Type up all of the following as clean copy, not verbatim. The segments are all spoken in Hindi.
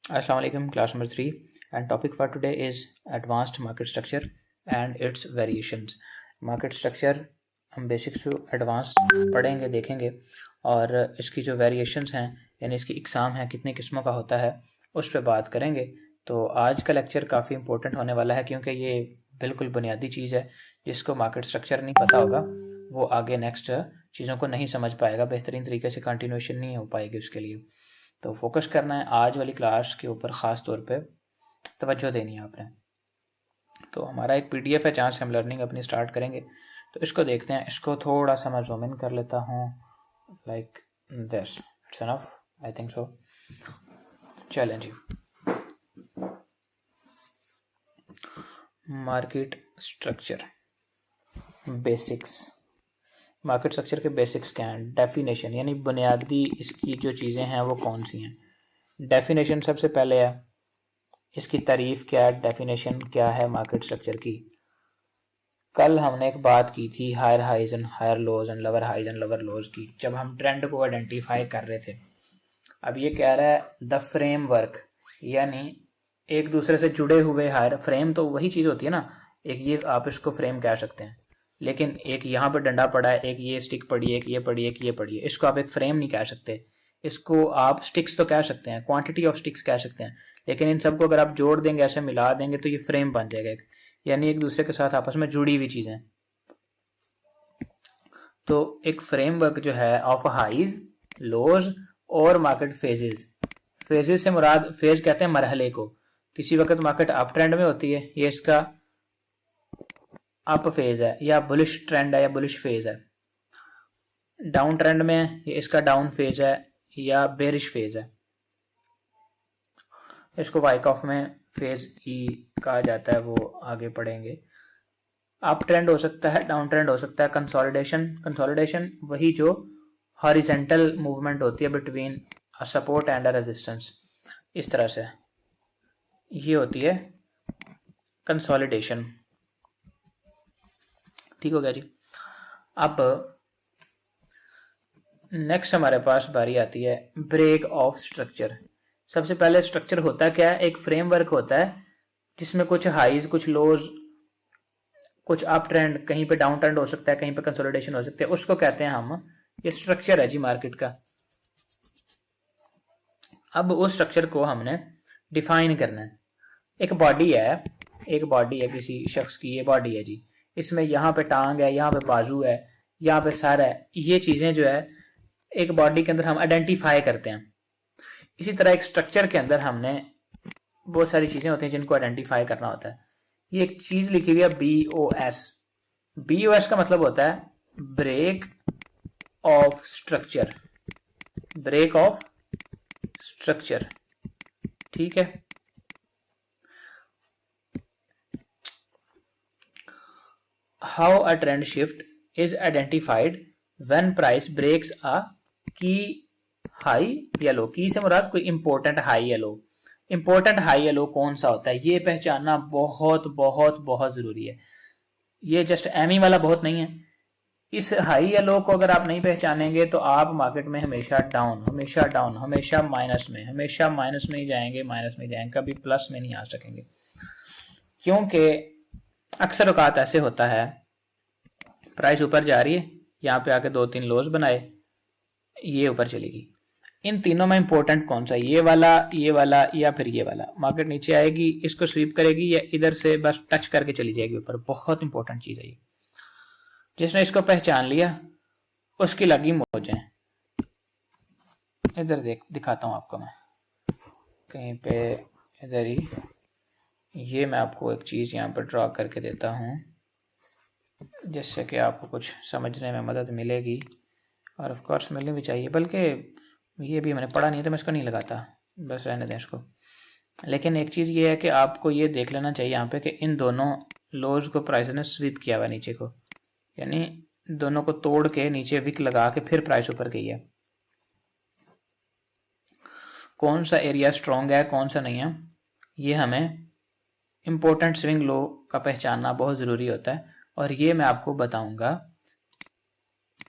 Assalamu alaikum, class number 3, and topic for today is advanced market structure and its variations. Market structure हम बेसिक से एडवांस पढ़ेंगे, देखेंगे, और इसकी जो वेरिएशंस हैं यानी इसकी इकसाम है कितनी किस्मों का होता है उस पर बात करेंगे। तो आज का लेक्चर काफ़ी इंपॉर्टेंट होने वाला है क्योंकि ये बिल्कुल बुनियादी चीज़ है। जिसको मार्केट स्ट्रक्चर नहीं पता होगा वो आगे नेक्स्ट चीज़ों को नहीं समझ पाएगा, बेहतरीन तरीके से कंटिन्यूएशन नहीं हो पाएगी उसके लिए। तो फोकस करना है आज वाली क्लास के ऊपर, ख़ास तौर पे तवज्जो देनी है आपने। तो हमारा एक पीडीएफ है जहाँ से हम लर्निंग अपनी स्टार्ट करेंगे। तो इसको देखते हैं। इसको थोड़ा सा मैं जूम इन कर लेता हूँ, like this. It's enough, I think so. चलें जी। Market structure basics. Market structure के बेसिक्स क्या हैं? डेफिनेशन यानी बुनियादी इसकी जो चीज़ें हैं वो कौन सी हैं। डेफिनेशन सबसे पहले है, इसकी तारीफ क्या है, डेफिनेशन क्या है मार्केट स्ट्रक्चर की। कल हमने एक बात की थी higher highs and higher lows and lower highs and lower lows की, जब हम ट्रेंड को आइडेंटिफाई कर रहे थे। अब ये कह रहा है द फ्रेमवर्क, यानी एक दूसरे से जुड़े हुए हायर फ्रेम, तो वही चीज़ होती है ना। एक ये आप इसको फ्रेम कह सकते हैं, लेकिन एक यहाँ पे डंडा पड़ा है, एक ये स्टिक पड़ी है, एक ये पड़ी है, एक ये पड़ी है, इसको आप एक फ्रेम नहीं कह सकते। इसको आप स्टिक्स तो कह सकते हैं, क्वांटिटी ऑफ स्टिक्स कह सकते हैं, लेकिन इन सबको अगर आप जोड़ देंगे, ऐसे मिला देंगे तो ये फ्रेम बन जाएगा एक, यानी एक दूसरे के साथ आपस में जुड़ी हुई चीज़ें। तो एक फ्रेमवर्क जो है ऑफ हाइज, लोज और मार्केट फेजेस। फेजेस से मुराद, फेज कहते हैं मरहले को। किसी वक्त मार्केट अप ट्रेंड में होती है, ये इसका अप फेज है, या बुलिश ट्रेंड है या बुलिश फेज है। डाउन ट्रेंड में है, ये इसका डाउन फेज है या बेरिश फेज है। इसको वाइकऑफ में फेज ई कहा जाता है, वो आगे पढ़ेंगे। अप ट्रेंड हो सकता है, डाउन ट्रेंड हो सकता है। कंसोलिडेशन, कंसोलिडेशन वही जो हॉरिजेंटल मूवमेंट होती है between a support and a resistance, इस तरह से ये होती है कंसोलिडेशन। ठीक हो गया जी। अब नेक्स्ट हमारे पास बारी आती है ब्रेक ऑफ स्ट्रक्चर। सबसे पहले स्ट्रक्चर होता क्या है? एक फ्रेमवर्क होता है जिसमें कुछ हाइज, कुछ लोज, कुछ अप ट्रेंड, कहीं पे डाउन ट्रेंड हो सकता है, कहीं पे कंसोलिडेशन हो सकता है, उसको कहते हैं हम, ये स्ट्रक्चर है जी मार्केट का। अब उस स्ट्रक्चर को हमने डिफाइन करना है। एक बॉडी है, एक बॉडी है किसी शख्स की, ये बॉडी है जी। इसमें यहाँ पे टांग है, यहाँ पे बाजू है, यहाँ पे सर है। ये चीजें जो है एक बॉडी के अंदर हम आइडेंटिफाई करते हैं। इसी तरह एक स्ट्रक्चर के अंदर हमने बहुत सारी चीजें होती हैं जिनको आइडेंटिफाई करना होता है। ये एक चीज लिखी हुई है BOS। BOS का मतलब होता है break of structure, break of structure. ठीक है। How a trend shift is identified when price breaks a key high या लो। की से मुराद कोई इंपॉर्टेंट हाई या लो। इंपॉर्टेंट हाई या लो कौन सा होता है, ये पहचानना बहुत बहुत बहुत जरूरी है। ये जस्ट एमी वाला बहुत नहीं है। इस हाई या लो को अगर आप नहीं पहचानेंगे तो आप मार्केट में हमेशा डाउन, हमेशा डाउन, हमेशा माइनस में, हमेशा माइनस में ही जाएंगे, माइनस में ही जाएंगे, कभी प्लस में नहीं आ सकेंगे। क्योंकि अक्सर औकात ऐसे होता है, प्राइस ऊपर जा रही है, यहाँ पे आके 2-3 लोज बनाए, ये ऊपर चलेगी। इन तीनों में इंपॉर्टेंट कौन सा? ये वाला या फिर ये वाला। मार्केट नीचे आएगी, इसको स्वीप करेगी, या इधर से बस टच करके चली जाएगी ऊपर। बहुत इंपॉर्टेंट चीज है ये। जिसने इसको पहचान लिया उसकी लगी मौजें। इधर दिखाता हूं आपको मैं कहीं पे, इधर ही। ये मैं आपको एक चीज यहाँ पर ड्रॉ करके देता हूँ जिससे कि आपको कुछ समझने में मदद मिलेगी, और ऑफ कोर्स मिलनी भी चाहिए। बल्कि ये भी मैंने पढ़ा नहीं है तो मैं इसको नहीं लगाता, बस रहने दें इसको। लेकिन एक चीज़ ये है कि आपको ये देख लेना चाहिए यहाँ पे कि इन दोनों लोज को प्राइस ने स्वीप किया हुआ नीचे को, यानी दोनों को तोड़ के नीचे विक लगा के फिर प्राइस ऊपर गई है। कौन सा एरिया स्ट्रॉन्ग है, कौन सा नहीं है, ये हमें इंपॉर्टेंट स्विंग लो का पहचानना बहुत ज़रूरी होता है। और ये मैं आपको बताऊंगा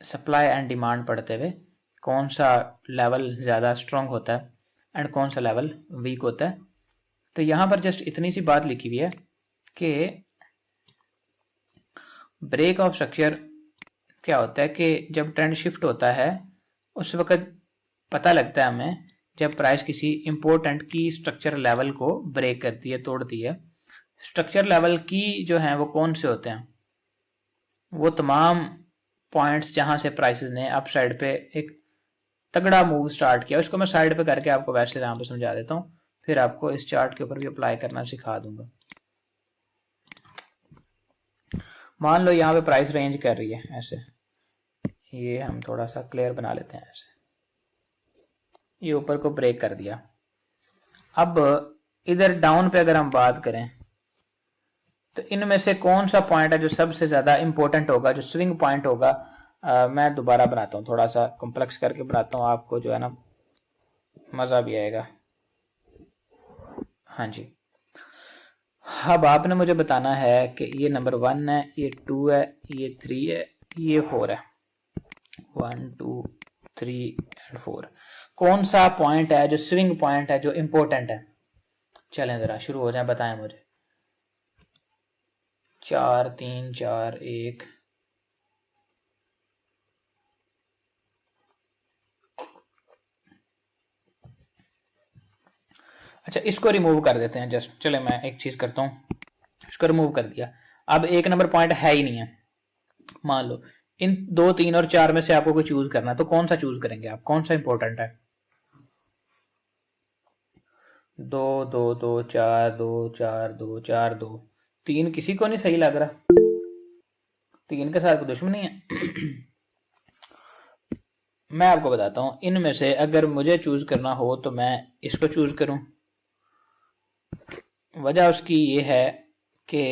सप्लाई एंड डिमांड पढ़ते हुए, कौन सा लेवल ज़्यादा स्ट्रॉन्ग होता है एंड कौन सा लेवल वीक होता है। तो यहाँ पर जस्ट इतनी सी बात लिखी हुई है कि ब्रेक ऑफ स्ट्रक्चर क्या होता है कि जब ट्रेंड शिफ्ट होता है उस वक्त पता लगता है हमें जब प्राइस किसी इंपॉर्टेंट की स्ट्रक्चर लेवल को ब्रेक करती है, तोड़ती है। स्ट्रक्चर लेवल की जो हैं वो कौन से होते हैं? वो तमाम पॉइंट्स जहां से प्राइसेस ने अप साइड पे एक तगड़ा मूव स्टार्ट किया। उसको मैं साइड पे करके आपको वैसे यहाँ पे समझा देता हूँ, फिर आपको इस चार्ट के ऊपर भी अप्लाई करना सिखा दूंगा। मान लो यहाँ पे प्राइस रेंज कर रही है ऐसे, ये हम थोड़ा सा क्लियर बना लेते हैं ऐसे, ये ऊपर को ब्रेक कर दिया। अब इधर डाउन पे अगर हम बात करें तो इनमें से कौन सा पॉइंट है जो सबसे ज्यादा इंपॉर्टेंट होगा, जो स्विंग पॉइंट होगा? मैं दोबारा बनाता हूँ, थोड़ा सा कॉम्प्लेक्स करके बनाता हूँ, आपको जो है ना मजा भी आएगा। हाँ जी, अब आपने मुझे बताना है कि ये नंबर 1 है, ये 2 है, ये 3 है, ये 4 है। 1 2 3 एंड 4 कौन सा पॉइंट है जो स्विंग पॉइंट है, जो इंपॉर्टेंट है? चलें जरा शुरू हो जाए, बताएं मुझे। 4 3 4 1 अच्छा, इसको रिमूव कर देते हैं जस्ट। चले मैं एक चीज करता हूं, इसको रिमूव कर दिया। अब एक नंबर पॉइंट है ही नहीं है। मान लो इन 2 3 और 4 में से आपको कोई चूज करना है, तो कौन सा चूज करेंगे आप? कौन सा इंपॉर्टेंट है? 2 2 2 4 2 4 2 4 2 3 किसी को नहीं सही लग रहा, 3 के साथ कोई दुश्मनी है। मैं आपको बताता हूं, इनमें से अगर मुझे चूज करना हो तो मैं इसको चूज करूं। वजह उसकी ये है कि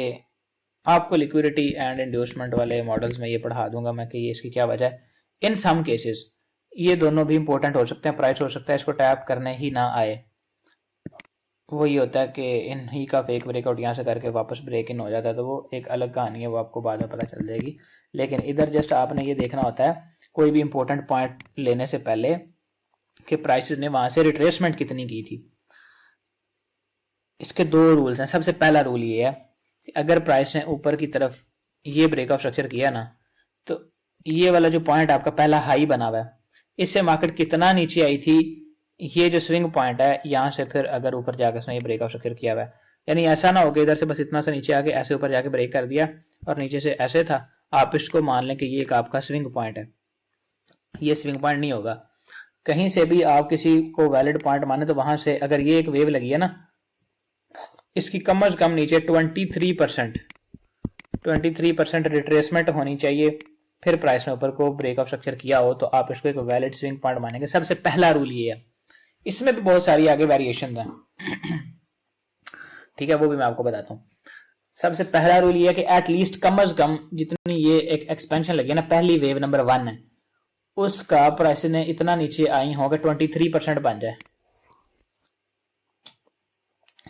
आपको लिक्विडिटी एंड इंड्यूसमेंट वाले मॉडल्स में ये पढ़ा दूंगा मैं कि ये इसकी क्या वजह है। इन सम केसेस ये दोनों भी इंपॉर्टेंट हो सकते हैं, प्राइस हो सकता है इसको टैप करने ही ना आए। वो ये होता है कि इन ही का फेक ब्रेकआउट यहाँ से करके वापस ब्रेक इन हो जाता है, तो वो एक अलग कहानी है, वो आपको बाद में पता चल जाएगी। लेकिन इधर जस्ट आपने ये देखना होता है कोई भी इंपॉर्टेंट पॉइंट लेने से पहले कि प्राइसेस ने वहां से रिट्रेसमेंट कितनी की थी। इसके 2 रूल्स हैं। सबसे पहला रूल ये है कि अगर प्राइस ने ऊपर की तरफ ये ब्रेकआउट स्ट्रक्चर किया ना, तो ये वाला जो पॉइंट आपका पहला हाई बना हुआ है, इससे मार्केट कितना नीचे आई थी, ये जो स्विंग पॉइंट है यहाँ से फिर अगर ऊपर जाकर उसने ये ब्रेकआउट स्ट्रक्चर किया हुआ है, यानी ऐसा ना हो कि इधर से बस इतना सा नीचे आके ऐसे ऊपर जाके ब्रेक कर दिया और नीचे से ऐसे था। आप इसको मान लें कि ये एक आपका स्विंग पॉइंट है। ये स्विंग पॉइंट नहीं होगा। कहीं से भी आप किसी को वैलिड पॉइंट माने तो वहां से अगर ये एक वेव लगी है ना, इसकी कम से कम नीचे 23% रिट्रेसमेंट होनी चाहिए, फिर प्राइस ने ऊपर को ब्रेकआउट स्ट्रक्चर किया हो तो आप इसको एक वैलिड स्विंग पॉइंट मानेंगे। सबसे पहला रूल ये है। इसमें भी बहुत सारी आगे वेरिएशन हैं, ठीक है, वो भी मैं आपको बताता हूँ। सबसे पहला रूल ये है कि एटलीस्ट कम से कम जितनी ये एक एक्सपेंशन लगी है ना, पहली वेव नंबर 1 है, उसका प्राइस ने इतना नीचे आई हो कि 23% बन जाए।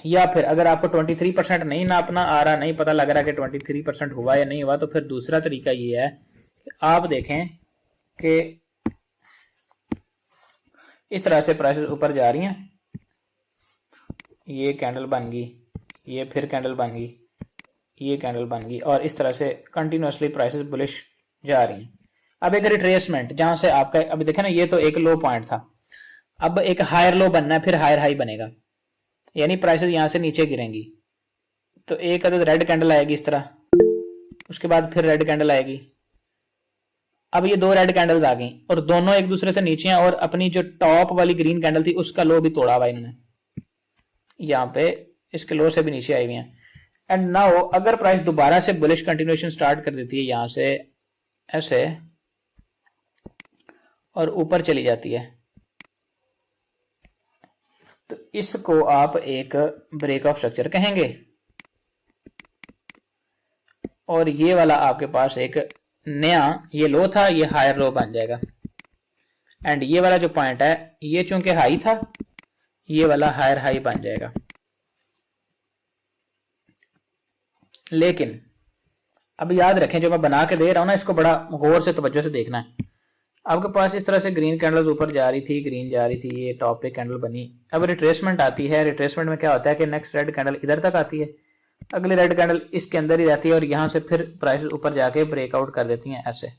या फिर अगर आपको 23% नहीं नापना आ रहा, नहीं पता लग रहा कि 23% हुआ या नहीं हुआ, तो फिर दूसरा तरीका ये है कि आप देखें कि इस तरह से प्राइसेस ऊपर जा रही हैं, ये कैंडल बन गई, ये फिर कैंडल बन गई, ये कैंडल बन गई, और इस तरह से कंटिन्यूसली प्राइसेस बुलिश जा रही हैं। अब एक रिट्रेसमेंट जहां से आपका, अभी देखें ना, ये तो एक लो पॉइंट था, अब एक हायर लो बनना है, फिर हायर हाई बनेगा, यानी प्राइसेस यहां से नीचे गिरेंगी। तो एक अदद रेड कैंडल आएगी इस तरह, उसके बाद फिर रेड कैंडल आएगी। अब ये 2 रेड कैंडल्स आ गई और दोनों एक दूसरे से नीचे हैं, और अपनी जो टॉप वाली ग्रीन कैंडल थी उसका लो भी तोड़ा हुआ इन्होंने, यहाँ पे इसके लो से भी नीचे आई हुई हैं। एंड नाउ अगर प्राइस दोबारा से बुलिश कंटिन्यूएशन स्टार्ट कर देती है यहां से ऐसे और ऊपर चली जाती है, तो इसको आप एक ब्रेकआउट स्ट्रक्चर कहेंगे, और ये वाला आपके पास एक नया, ये लो था, ये हायर लो बन जाएगा। एंड ये वाला जो पॉइंट है ये चूंकि हाई था, ये वाला हायर हाई बन जाएगा। लेकिन अब याद रखें, जो मैं बना के दे रहा हूं ना, इसको बड़ा गौर से तवज्जो से देखना है। आपके पास इस तरह से ग्रीन कैंडल्स ऊपर जा रही थी, ग्रीन जा रही थी, ये टॉप पे कैंडल बनी। अब रिट्रेसमेंट आती है। रिट्रेसमेंट में क्या होता है कि नेक्स्ट रेड कैंडल इधर तक आती है, अगली रेड कैंडल इसके अंदर ही रहती है और यहाँ से फिर प्राइस ऊपर जाके ब्रेकआउट कर देती हैं ऐसे।